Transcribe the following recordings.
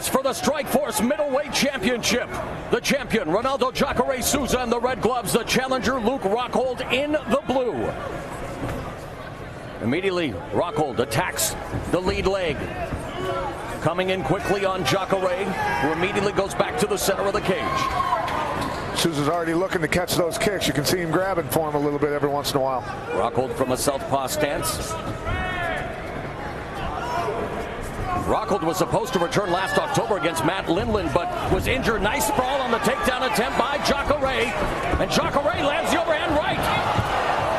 contest for the Strikeforce Middleweight Championship. The champion, Ronaldo Jacare Souza in the red gloves. The challenger, Luke Rockhold in the blue. Immediately, Rockhold attacks the lead leg. Coming in quickly on Jacare, who immediately goes back to the center of the cage. Souza's already looking to catch those kicks. You can see him grabbing for him a little bit every once in a while. Rockhold from a southpaw stance. Rockhold was supposed to return last October against Matt Lindland, but was injured. Nice sprawl on the takedown attempt by Jacare. And Jacare lands the overhand right.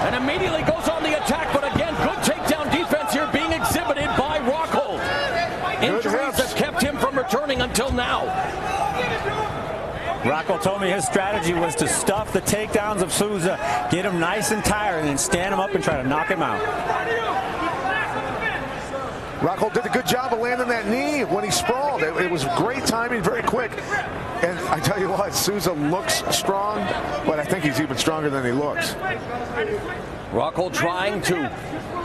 And immediately goes on the attack, but again, good takedown defense here being exhibited by Rockhold. Injuries have kept him from returning until now. Rockhold told me his strategy was to stuff the takedowns of Souza, get him nice and tired, and then stand him up and try to knock him out. Rockhold did a good job of landing that knee when he sprawled. It was great timing, very quick. And I tell you what, Souza looks strong, but I think he's even stronger than he looks. Rockhold trying to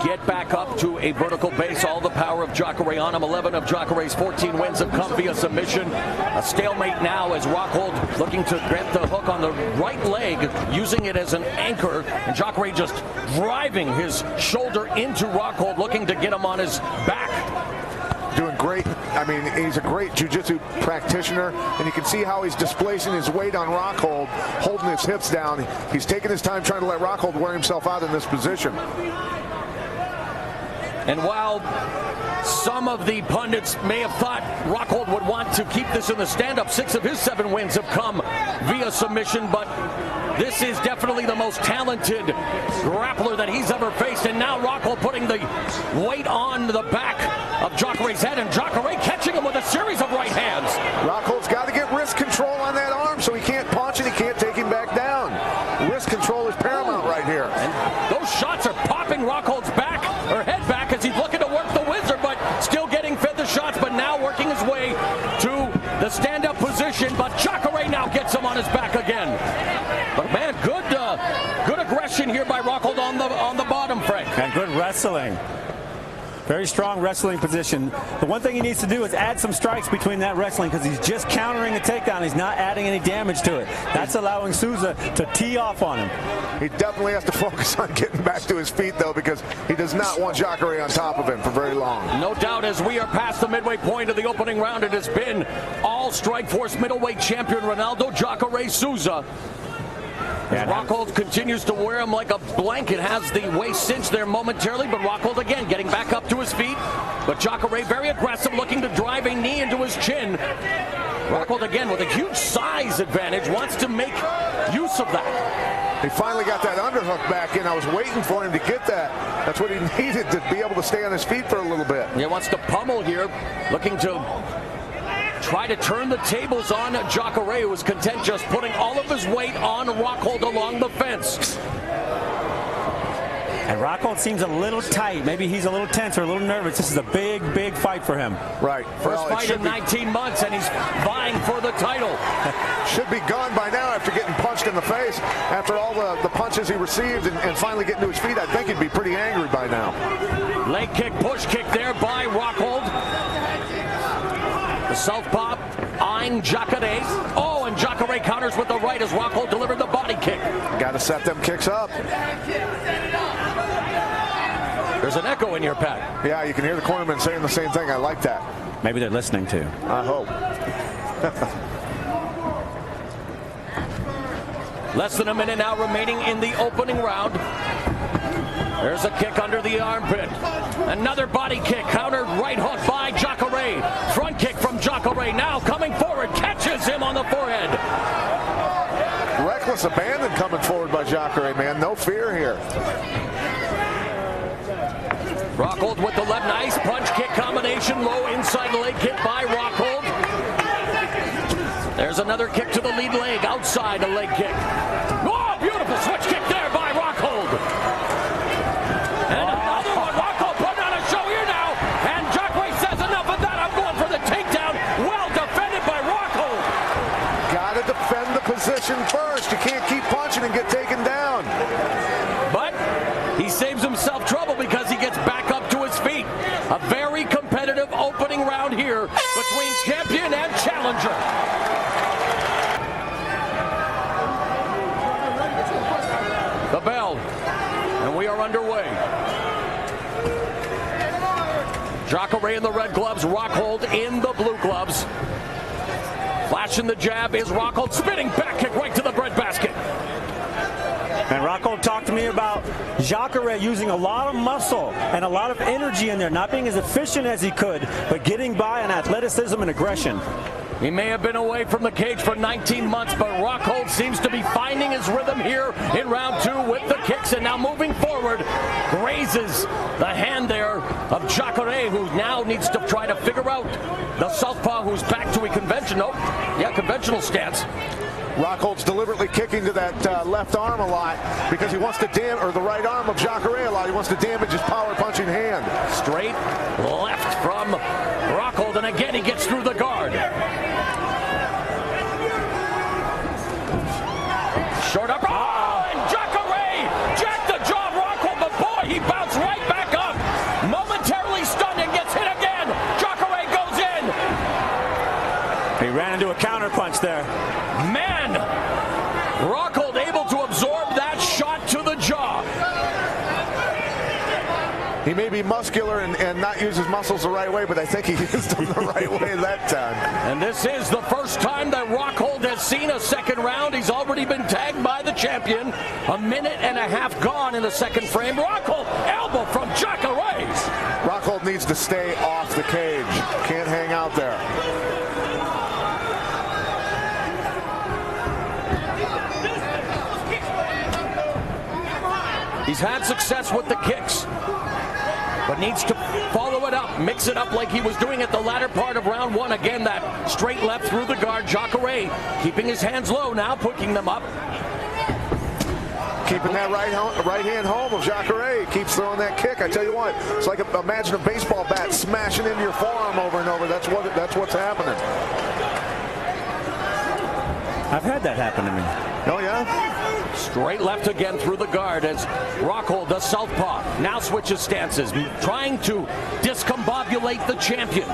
get back up to a vertical base. All the power of Jacare on him. 11 of Jacare's 14 wins have come via submission. A stalemate now as Rockhold looking to get the hook on the right leg, using it as an anchor. And Jacare just driving his shoulder into Rockhold, looking to get him on his back. Doing great. I mean, he's a great jiu-jitsu practitioner, and you can see how he's displacing his weight on Rockhold, holding his hips down. He's taking his time trying to let Rockhold wear himself out in this position. And while some of the pundits may have thought Rockhold would want to keep this in the stand-up, 6 of his 7 wins have come via submission, but this is definitely the most talented grappler that he's ever faced. And now Rockhold putting the weight on the back of Jacare's head, and Jacare catching him with a series of right hands. Rockhold's got to get wrist control on that arm so he can't punch and he can't take him back down. Wrist control is paramount right here. And those shots are popping Rockhold's back, or head back, as he's looking to work the wizard, but still getting fed the shots, but now working his way to the stand-up position. But Jacare now gets him on his back again. But man, good aggression here by Rockhold on the bottom, Frank. And good wrestling. Very strong wrestling position. The one thing he needs to do is add some strikes between that wrestling, because he's just countering a takedown. He's not adding any damage to it. That's allowing Souza to tee off on him. He definitely has to focus on getting back to his feet, though, because he does not want Jacare on top of him for very long. No doubt, as we are past the midway point of the opening round, it has been all Strikeforce middleweight champion Ronaldo Jacare Souza. Rockhold continues to wear him like a blanket, has the waist cinched there momentarily, but Rockhold again getting back up to his feet. But Jacare very aggressive, looking to drive a knee into his chin. Rockhold again with a huge size advantage, wants to make use of that. He finally got that underhook back in. I was waiting for him to get that. That's what he needed to be able to stay on his feet for a little bit. He wants to pummel here, looking to try to turn the tables on Jacare, who was content just putting all of his weight on Rockhold along the fence. And Rockhold seems a little tight. Maybe he's a little tense or a little nervous. This is a big, big fight for him. Right. First fight in 19 months, and he's vying for the title. Should be gone by now after getting punched in the face. After all the punches he received and finally getting to his feet, I think he'd be pretty angry by now. Leg kick, push kick there by Rockhold. The southpaw eyeing Jacare. Oh, and Jacare counters with the right as Rockhold delivered the body kick. Got to set them kicks up. There's an echo in your pad. Yeah, you can hear the cornerman saying the same thing. I like that. Maybe they're listening too. I hope. Less than a minute now remaining in the opening round. There's a kick under the armpit. Another body kick, countered right hook by Jacare. Front kick from Jacare, now coming forward, catches him on the forehead. Reckless abandon coming forward by Jacare, man. No fear here. Rockhold with the left, nice punch kick combination, low inside leg kick by Rockhold. There's another kick to the lead leg, outside a leg kick. Oh, beautiful switch kick there by Rockhold. And another one, Rockhold putting on a show here now. And Jacare says enough of that, I'm going for the takedown. Well defended by Rockhold. Gotta defend the position first. You can't keep punching and get taken down. But he saves himself trouble because he gets back up to his feet. A very competitive opening round here between champion Jacare in the red gloves, Rockhold in the blue gloves. Flashing the jab is Rockhold, spinning back kick right to the breadbasket. And Rockhold talked to me about Jacare using a lot of muscle and a lot of energy in there, not being as efficient as he could, but getting by on athleticism and aggression. He may have been away from the cage for 19 months, but Rockhold seems to be finding his rhythm here in round 2 with the kicks, and now moving forward, grazes the hand there of Jacare, who now needs to try to figure out the southpaw, who's back to a conventional stance. Rockhold's deliberately kicking to that left arm a lot because he wants to or the right arm of Jacare a lot. He wants to damage his power punching hand. Straight left from Rockhold, and again he gets through the guard. Short up. Oh, and Jacare jacked the jaw of Rockhold, but boy, he bounced right back up. Momentarily stunned and gets hit again. Jacare goes in. He ran into a counter punch there. Man, Rockhold able to absorb that shot to the jaw. He may be muscular and not use his muscles the right way, but I think he used them the right way that time. And this is the first time that Rockhold has seen a second round. He's already been tagged by the champion. A minute and a half gone in the second frame. Rockhold, elbow from Jacare. Rockhold needs to stay off the cage. Can't hang out there. He's had success with the kicks, but needs to follow it up, mix it up like he was doing at the latter part of round 1. Again, that straight left through the guard. Jacare keeping his hands low now, picking them up. Keeping that right hand home of Jacare. He keeps throwing that kick. I tell you what, it's like imagine a baseball bat smashing into your forearm over and over. That's what's happening. I've had that happen to me. Oh, yeah? Straight left again through the guard as Rockhold, the southpaw, now switches stances, trying to discombobulate the champion.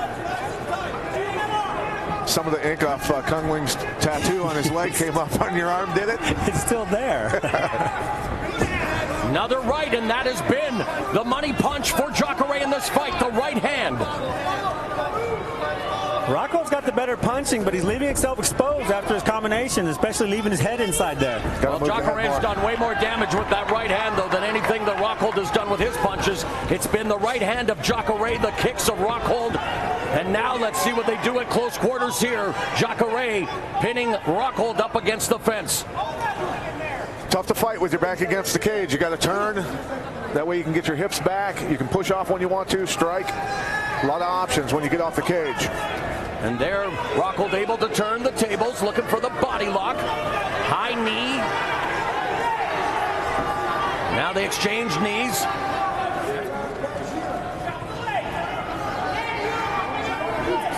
Some of the ink off Kung Ling's tattoo on his leg came up on your arm, did it? It's still there. Another right, and that has been the money punch for Jacare in this fight, the right hand. Rockhold's got the better punching, but he's leaving himself exposed after his combination, especially leaving his head inside there. Well, Jacare's done way more damage with that right hand, though, than anything that Rockhold has done with his punches. It's been the right hand of Jacare, the kicks of Rockhold. And now let's see what they do at close quarters here. Jacare pinning Rockhold up against the fence. Tough to fight with your back against the cage. You got to turn. That way you can get your hips back. You can push off when you want to, strike. A lot of options when you get off the cage. And there, Rockhold able to turn the tables, looking for the body lock. High knee. Now they exchange knees.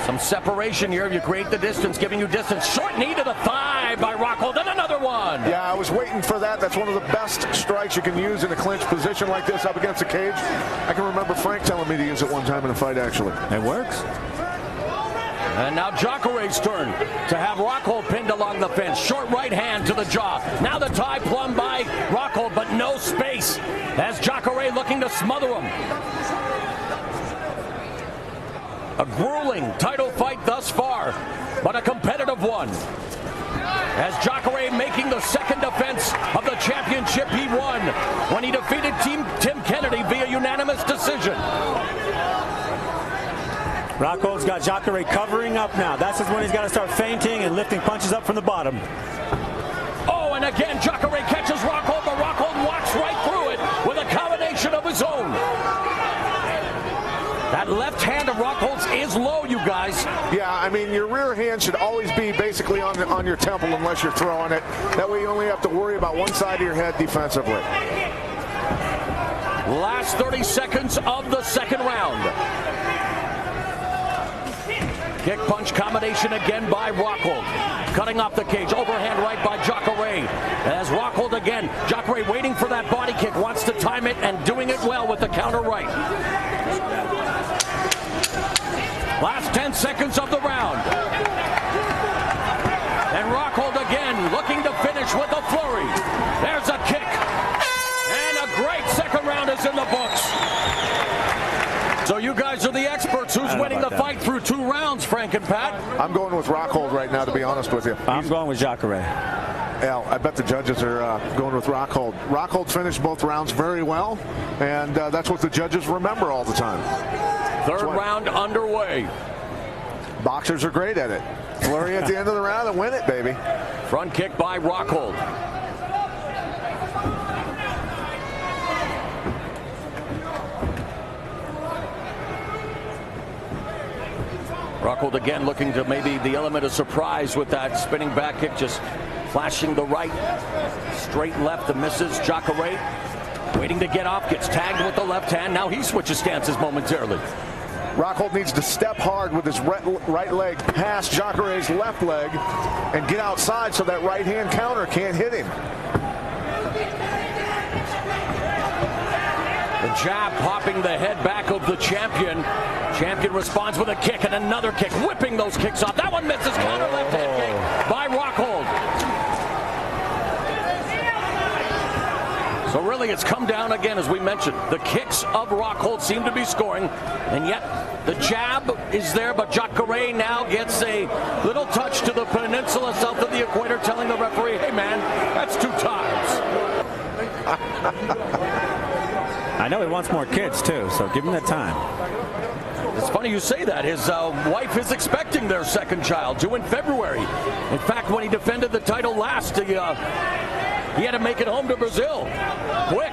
Some separation here. You create the distance, giving you distance. Short knee to the thigh by Rockhold, and another one. Yeah, I was waiting for that. That's one of the best strikes you can use in a clinch position like this up against the cage. I can remember Frank telling me to use it one time in a fight, actually. It works. And now Jacare's turn to have Rockhold pinned along the fence. Short right hand to the jaw. Now the tie plumb by Rockhold, but no space as Jacare looking to smother him. A grueling title fight thus far, but a competitive one. As Jacare making the second defense of the championship he won when he defeated Tim Kennedy via unanimous decision. Rockhold's got Jacare covering up now. That's just when he's got to start feinting and lifting punches up from the bottom. Oh, and again, Jacare catches Rockhold, but Rockhold walks right through it with a combination of his own. That left hand of Rockhold's is low, you guys. Yeah, I mean, your rear hand should always be basically on your temple unless you're throwing it. That way you only have to worry about one side of your head defensively. Last 30 seconds of the second round. Kick punch combination again by Rockhold. Cutting off the cage. Overhand right by Jacare. As Rockhold again. Jacare waiting for that body kick. Wants to time it and doing it well with the counter right. Last 10 seconds of the round. And Rockhold again looking to finish with a flurry. There's a kick. And a great second round is in the books. So you guys are the experts. Who's winning the fight through 2 rounds, Frank and Pat? I'm going with Rockhold right now, to be honest with you. I'm going with Jacare. Yeah, I bet the judges are going with Rockhold. Rockhold finished both rounds very well, and that's what the judges remember all the time. Third round underway. Boxers are great at it. Flurry at the end of the round and win it, baby. Front kick by Rockhold. Rockhold again looking to maybe the element of surprise with that spinning back kick, just flashing the right, straight left, and misses. Jacare waiting to get off, gets tagged with the left hand. Now he switches stances momentarily. Rockhold needs to step hard with his right leg past Jacare's left leg and get outside so that right hand counter can't hit him. The jab popping the head back of the champion. Champion responds with a kick and another kick, whipping those kicks off. That one misses. Counter left hand kick by Rockhold. So really it's come down again, as we mentioned. The kicks of Rockhold seem to be scoring, and yet the jab is there, but Jacare now gets a little touch to the peninsula south of the equator, telling the referee, hey man, that's 2 times. I know he wants more kids too, so give him that time. It's funny you say that. His wife is expecting their second child, due in February. In fact, when he defended the title last, he had to make it home to Brazil. Quick.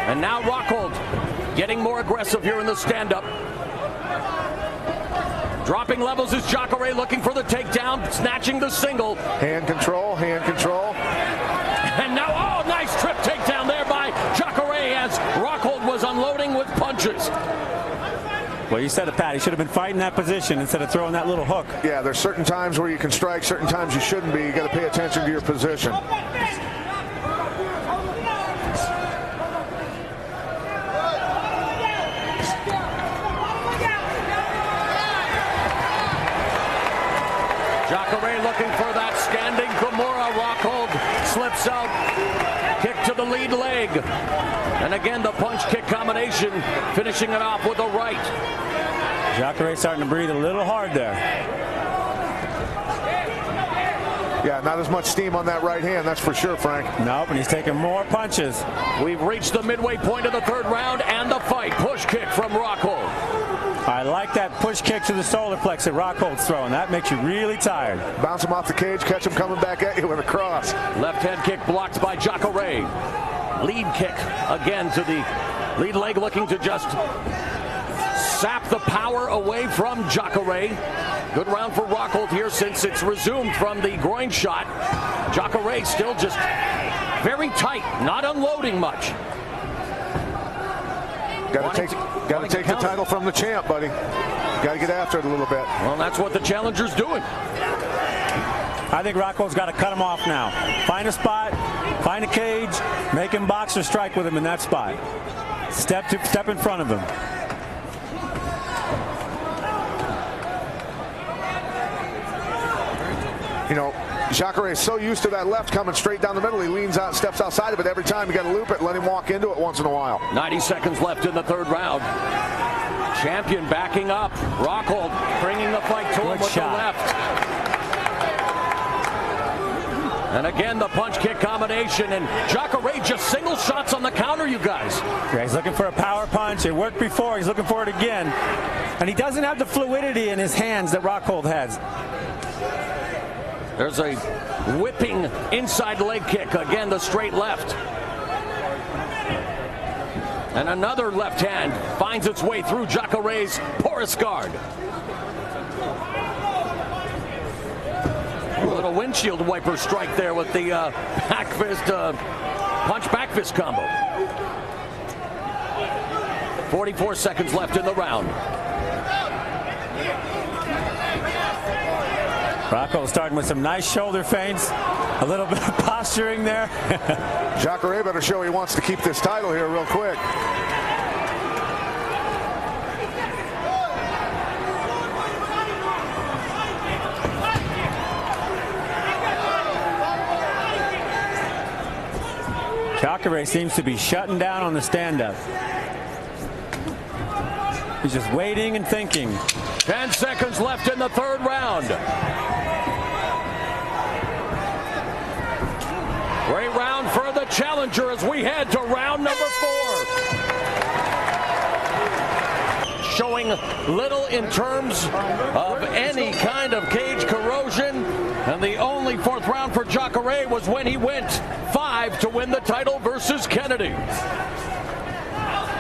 And now Rockhold getting more aggressive here in the stand-up. Dropping levels is Jacare looking for the takedown, snatching the single. Hand control, hand control. And now, oh, nice trip takedown there by Jacare as Rockhold was unloading with punches. Well, you said it, Pat. He should have been fighting that position instead of throwing that little hook. Yeah, there's certain times where you can strike, certain times you shouldn't be. You got to pay attention to your position. Jacare looking for that standing Kimura. Rockhold slips out. Kick to the lead leg. And again, the punch-kick combination, finishing it off with a right. Jacare starting to breathe a little hard there. Yeah, not as much steam on that right hand, that's for sure, Frank. Nope, and he's taking more punches. We've reached the midway point of the third round and the fight. Push kick from Rockhold. I like that push kick to the solar plex that Rockhold's throwing. That makes you really tired. Bounce him off the cage, catch him coming back at you with a cross. Left hand kick blocked by Jacare. Lead kick again to the lead leg, looking to just sap the power away from Jacare. Good round for Rockhold here since it's resumed from the groin shot. Jacare still just very tight, not unloading much. Got to take the title from the champ, buddy. Got to get after it a little bit. Well, that's what the challenger's doing. I think Rockhold's got to cut him off now. Find a spot, find a cage, make him box or strike with him in that spot. Step in front of him. You know, Jacare is so used to that left coming straight down the middle. He leans out, steps outside of it every time. You got to loop it, let him walk into it once in a while. 90 seconds left in the third round. Champion backing up. Rockhold bringing the fight to him with the left. And again, the punch-kick combination, and Jacare just single shots on the counter, you guys. Yeah, he's looking for a power punch. It worked before. He's looking for it again. And he doesn't have the fluidity in his hands that Rockhold has. There's a whipping inside leg kick. Again, the straight left. And another left hand finds its way through Jacare's porous guard. A little windshield wiper strike there with the back fist, punch back fist combo. 44 seconds left in the round. Rockhold starting with some nice shoulder feints, a little bit of posturing there. Jacare better show he wants to keep this title here real quick. Jacare seems to be shutting down on the stand-up. He's just waiting and thinking. 10 seconds left in the third round. Great round for the challenger as we head to round number 4. Showing little in terms of any kind of cage corrosion. And the only fourth round for Jacare was when he went 5 to win the title versus Kennedy.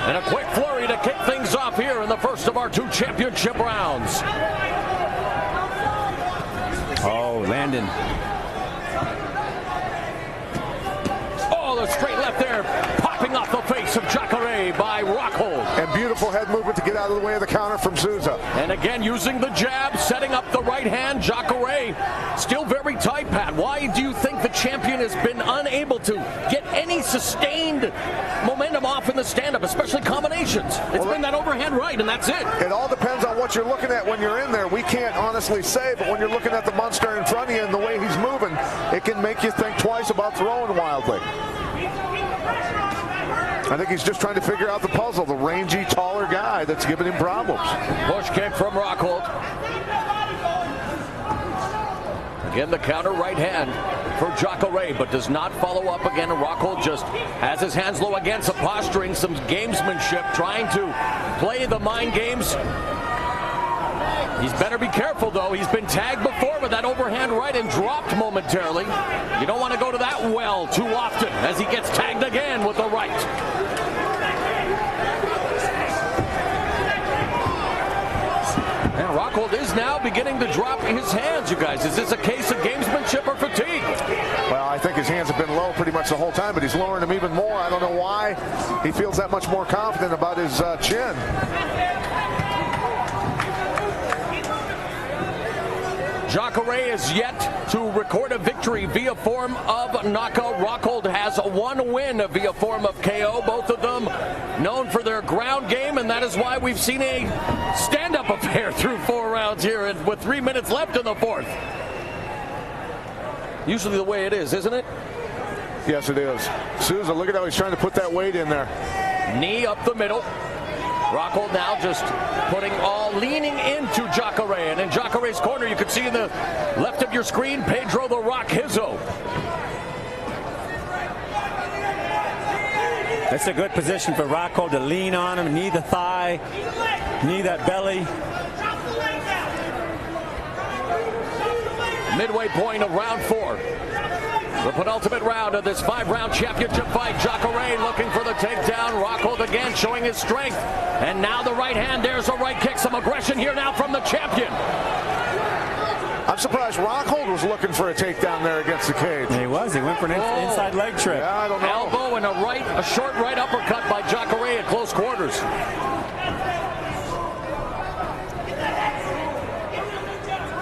And a quick flurry to kick things off here in the first of our 2 championship rounds. Oh, Landon. Oh, the straight left there, popping off the face of Jacare by Rockhold. And beautiful head movement to get out of the way of the counter from Souza. And again, using the jab, setting up the right hand. Jacare still very tight, Pat. Why do you think the champion has been unable to get any sustained momentum off in the stand-up, especially combinations? It's been that overhand right, and that's it. It all depends on what you're looking at when you're in there. We can't honestly say, but when you're looking at the monster in front of you and the way he's moving, it can make you think twice about throwing wildly. I think he's just trying to figure out the puzzle, the rangy, taller guy that's giving him problems. Push kick from Rockhold. Again, the counter right hand for Jacare, but does not follow up again. Rockhold just has his hands low again, some posturing, some gamesmanship, trying to play the mind games. He's better be careful, though. He's been tagged before with that overhand right and dropped momentarily. You don't want to go to that well too often as he gets tagged again with the right. And Rockhold is now beginning to drop his hands, you guys. Is this a case of gamesmanship or fatigue? Well, I think his hands have been low pretty much the whole time, but he's lowering them even more. I don't know why he feels that much more confident about his chin. Jacare is yet to record a victory via form of knockout. Rockhold has one win via form of KO. Both of them known for their ground game, and that is why we've seen a stand-up affair through 4 rounds here, and with 3 minutes left in the fourth. Usually the way it is, isn't it? Yes, it is. Souza, look at how he's trying to put that weight in there. Knee up the middle. Rockhold now just leaning into Jacare. And in Jacare's corner, you can see in the left of your screen, Pedro the Rock Hizzo. That's a good position for Rockhold to lean on him, knee the thigh, knee that belly. Midway point of round 4. The penultimate round of this 5-round championship fight. Jacare looking for the takedown. Rockhold again showing his strength. And now the right hand. There's a right kick. Some aggression here now from the champion. I'm surprised Rockhold was looking for a takedown there against the cage. He was. He went for an inside leg trip. Yeah, I don't know. Elbow and a short right uppercut by Jacare at close quarters.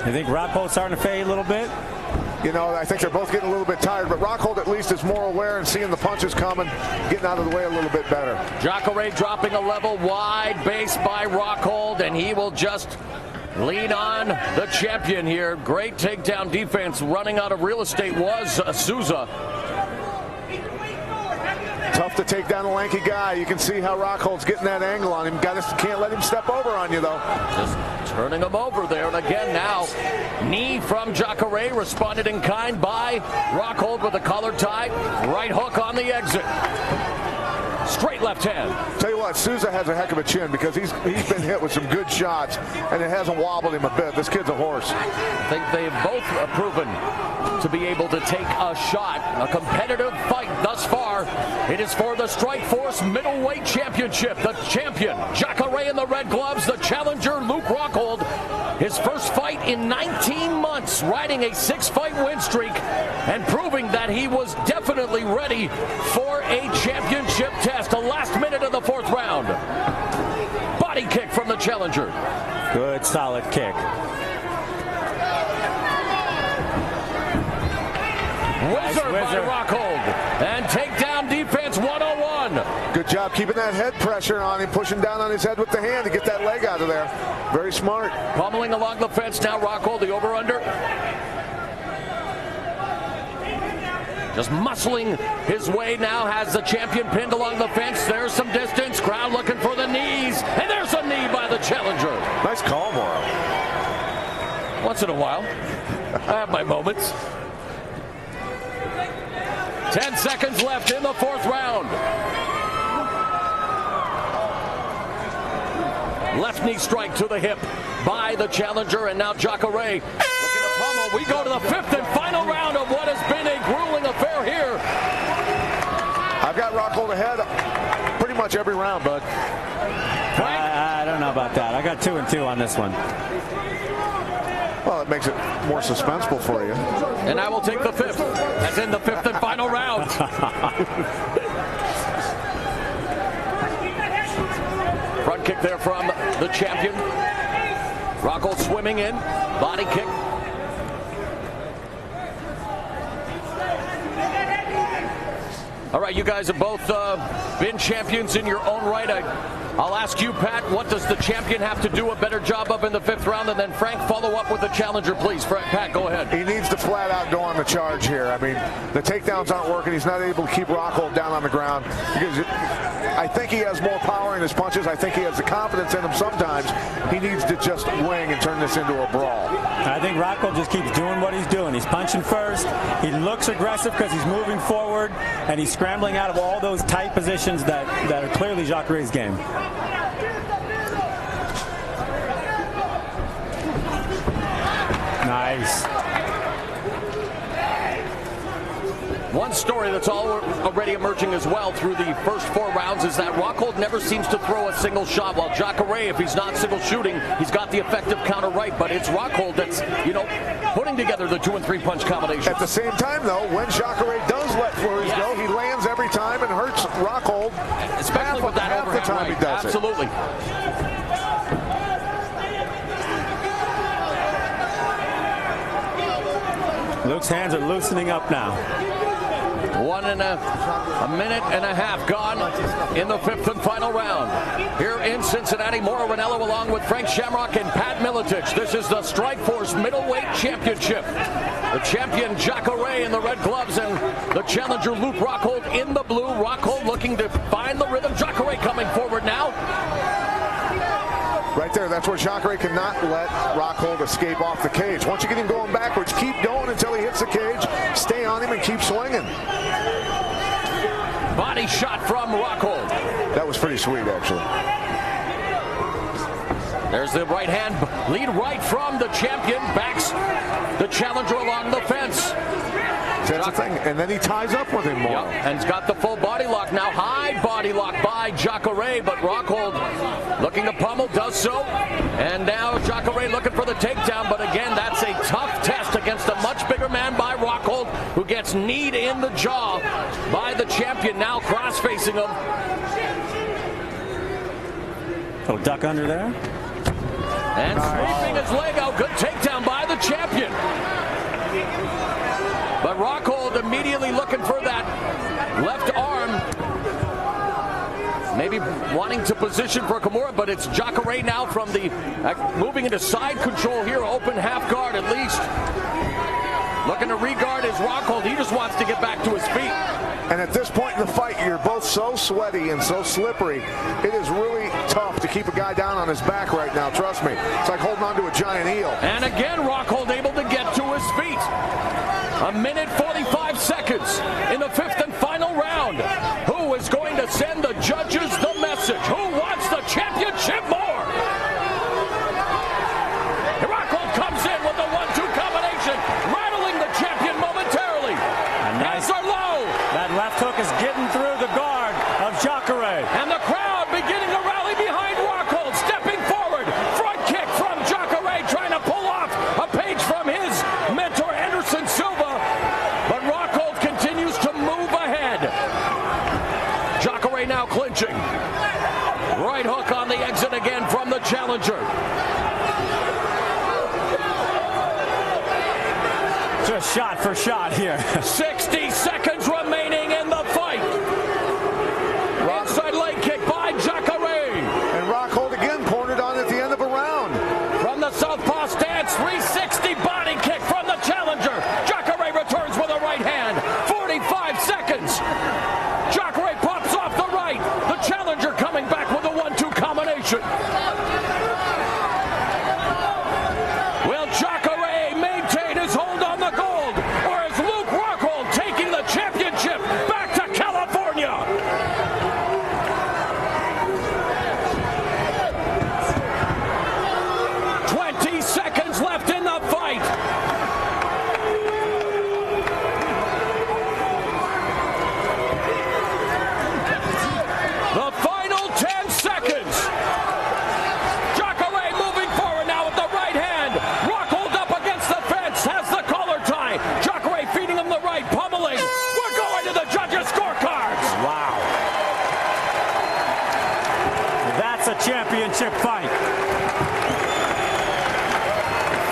You think Rockhold's starting to fade a little bit? You know, I think they're both getting a little bit tired, but Rockhold at least is more aware and seeing the punches coming, getting out of the way a little bit better. Jacare dropping a level, wide base by Rockhold, and he will just lean on the champion here. Great takedown defense. Running out of real estate was Souza. Tough to take down a lanky guy. You can see how Rockhold's getting that angle on him. Can't let him step over on you, though. Just turning him over there. And again now, knee from Jacare, responded in kind by Rockhold with a collar tie. Right hook on the exit. Straight left hand. Tell you what, Souza has a heck of a chin because he's been hit with some good shots, and it hasn't wobbled him a bit. This kid's a horse. I think they've both proven to be able to take a shot. A competitive fight thus far. It is for the Strikeforce Middleweight Championship. The champion, Jacare in the red gloves. The challenger, Luke Rockhold. His first fight in 19 months, riding a 6-fight win streak and proving that he was definitely ready for a championship test. The last minute of the 4th round. Body kick from the challenger. Good, solid kick. Whizzer by Rockhold. And takedown defense 101. Good job keeping that head pressure on him, pushing down on his head with the hand to get that leg out of there. Very smart. Pummeling along the fence now, Rockhold, the over-under. Just muscling his way now, has the champion pinned along the fence. There's some distance. Crowd looking for the knees. And there's a knee by the once in a while. I have my moments. 10 seconds left in the fourth round. Left knee strike to the hip by the challenger, and now Jacare looking to pummel. We go to the fifth and final round of what has been a grueling affair here. I've got Rockhold ahead pretty much every round, bud. I don't know about that. I got 2-2 on this one. Well, it makes it more suspenseful for you. And I will take the fifth, as in the fifth and final round. Front kick there from the champion. Rockhold swimming in, body kick. All right, you guys have both been champions in your own right. I'll ask you, Pat, what does the champion have to do a better job of in the fifth round? And then Frank, follow up with the challenger, please. Pat, go ahead. He needs to flat out go on the charge here. I mean, the takedowns aren't working. He's not able to keep Rockhold down on the ground. Because I think he has more power in his punches. I think he has the confidence in him sometimes. He needs to just wing and turn this into a brawl. I think Rockhold just keeps doing what he's doing. He's punching first. He looks aggressive because he's moving forward, and he's scrambling out of all those tight positions that are clearly Jacare's game. Nice. One story that's already emerging as well through the first 4 rounds is that Rockhold never seems to throw a single shot, while Jacare, if he's not single shooting, he's got the effective counter right. But it's Rockhold that's, putting together the 2 and 3 punch combination. At the same time, though, when Jacare does let flurries go, he lands every time and hurts Rockhold. Especially with that overhand the time right. he does Absolutely. Luke's hands are loosening up now. 1 and a minute and a half gone in the fifth and final round. Here in Cincinnati, Mauro Ranallo along with Frank Shamrock and Pat Miletich. This is the Strikeforce Middleweight Championship. The champion Jacare in the red gloves and the challenger Luke Rockhold in the blue. Rockhold looking to find the rhythm. Jacare coming forward now. Right there, that's where Jacare cannot let Rockhold escape off the cage. Once you get him going backwards, keep going until he hits the cage. Stay on him and keep swinging. Body shot from Rockhold. That was pretty sweet, actually. There's the right hand lead right from the champion. Backs the challenger along the fence. That's the thing. And then he ties up with him more. Yep. And he's got the full body lock now. High body lock by Jacare, but Rockhold looking to pummel, does so. And now Jacare looking for the takedown, but again, that's a tough test against a much bigger man by Rockhold, who gets kneed in the jaw by the champion, now cross-facing him. Little duck under there. And sweeping his leg out. Good takedown by the champion. But Rockhold immediately looking for that left arm. Maybe wanting to position for Kimura, but it's Jacare now from the moving into side control here. Open half guard at least. Looking to re-guard his Rockhold. He just wants to get back to his feet. And at this point in the fight, you're both so sweaty and so slippery. It is really tough to keep a guy down on his back right now. Trust me. It's like holding on to a giant eel. And again, Rockhold able to get to his feet. 1 minute 45 seconds in the fifth and final round. Who is going to send the judges the message? Who wants the championship more? Rockhold comes in with the 1-2 combination, rattling the champion momentarily. Hands are low. That left hook is getting through the guard of Jacare. And the crowd beginning to rally behind Rockhold, stepping forward. Front kick from Jacare, trying to pull off a page from his mentor, Anderson Silva. But Rockhold continues to move ahead. Jacare now clinching. Right hook on the exit again from the challenger. Just shot for shot here. 60 seconds remaining in the fight. Inside leg kick by Jacare. And Rockhold again cornered on at the end of a round. From the southpaw stance, 360 body kick from the challenger. Jacare returns with a right hand. 45 seconds. Jacare pops off the right. The challenger coming back with a 1-2 combination. Will Jacare That's a championship fight.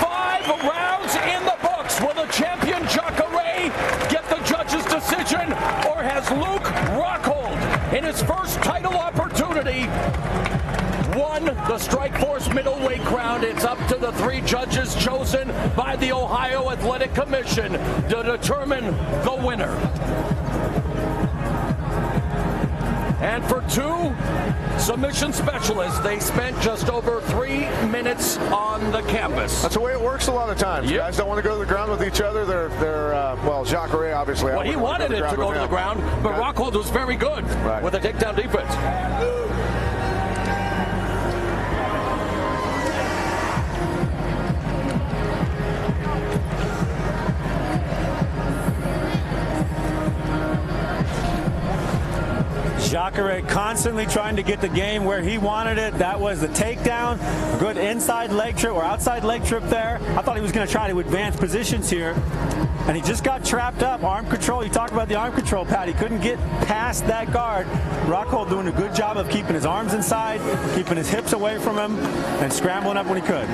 5 rounds in the books. Will the champion Jacare get the judge's decision, or has Luke Rockhold, in his first title opportunity, won the Strikeforce middleweight crown? It's up to the 3 judges chosen by the Ohio Athletic Commission to determine the winner. And for 2 submission specialists, they spent just over 3 minutes on the canvas. That's the way it works a lot of times. Yep. Guys don't want to go to the ground with each other. Well, Jacare obviously. Well, he wanted it to go to the ground, but Rockhold was very good with the takedown defense. Jacare constantly trying to get the game where he wanted it. That was the takedown. Good inside leg trip or outside leg trip there. I thought he was going to try to advance positions here. And he just got trapped up. Arm control. You talked about the arm control, Pat. He couldn't get past that guard. Rockhold doing a good job of keeping his arms inside, keeping his hips away from him, and scrambling up when he could.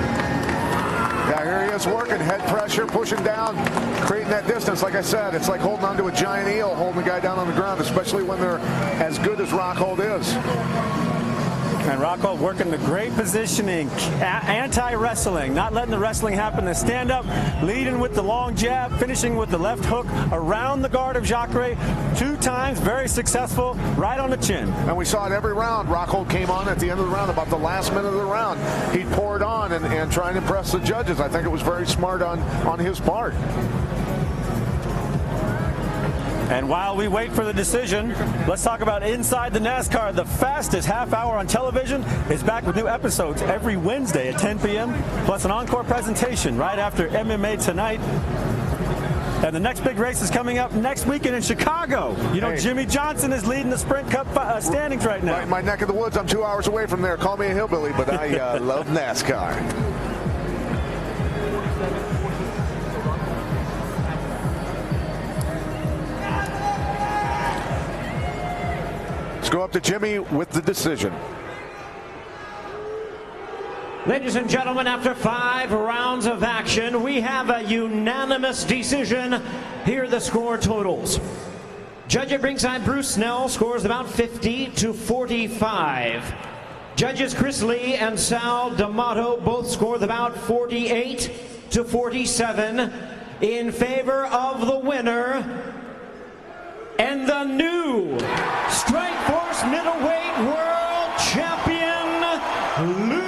Yeah, here he is working, head pressure, pushing down, creating that distance. Like I said, it's like holding onto a giant eel, holding the guy down on the ground, especially when they're as good as Rockhold is. And Rockhold working the great positioning, anti-wrestling, not letting the wrestling happen. The stand-up, leading with the long jab, finishing with the left hook around the guard of Jacare. 2 times, very successful, right on the chin. And we saw it every round. Rockhold came on at the end of the round, about the last minute of the round. He poured on and trying to impress the judges. I think it was very smart on his part. And while we wait for the decision, let's talk about Inside the NASCAR. The fastest half hour on television is back with new episodes every Wednesday at 10 p.m., plus an encore presentation right after MMA Tonight. And the next big race is coming up next weekend in Chicago. You know, Jimmy Johnson is leading the Sprint Cup standings right now. My neck of the woods, I'm 2 hours away from there. Call me a hillbilly, but I love NASCAR. Let's go up to Jimmy with the decision. Ladies and gentlemen, after 5 rounds of action, we have a unanimous decision. Here are the score totals. Judge at ringside Bruce Snell scores about 50-45. Judges Chris Lee and Sal D'Amato both scored about 48-47 in favor of the winner and the new Strikeforce middleweight world champion, Luke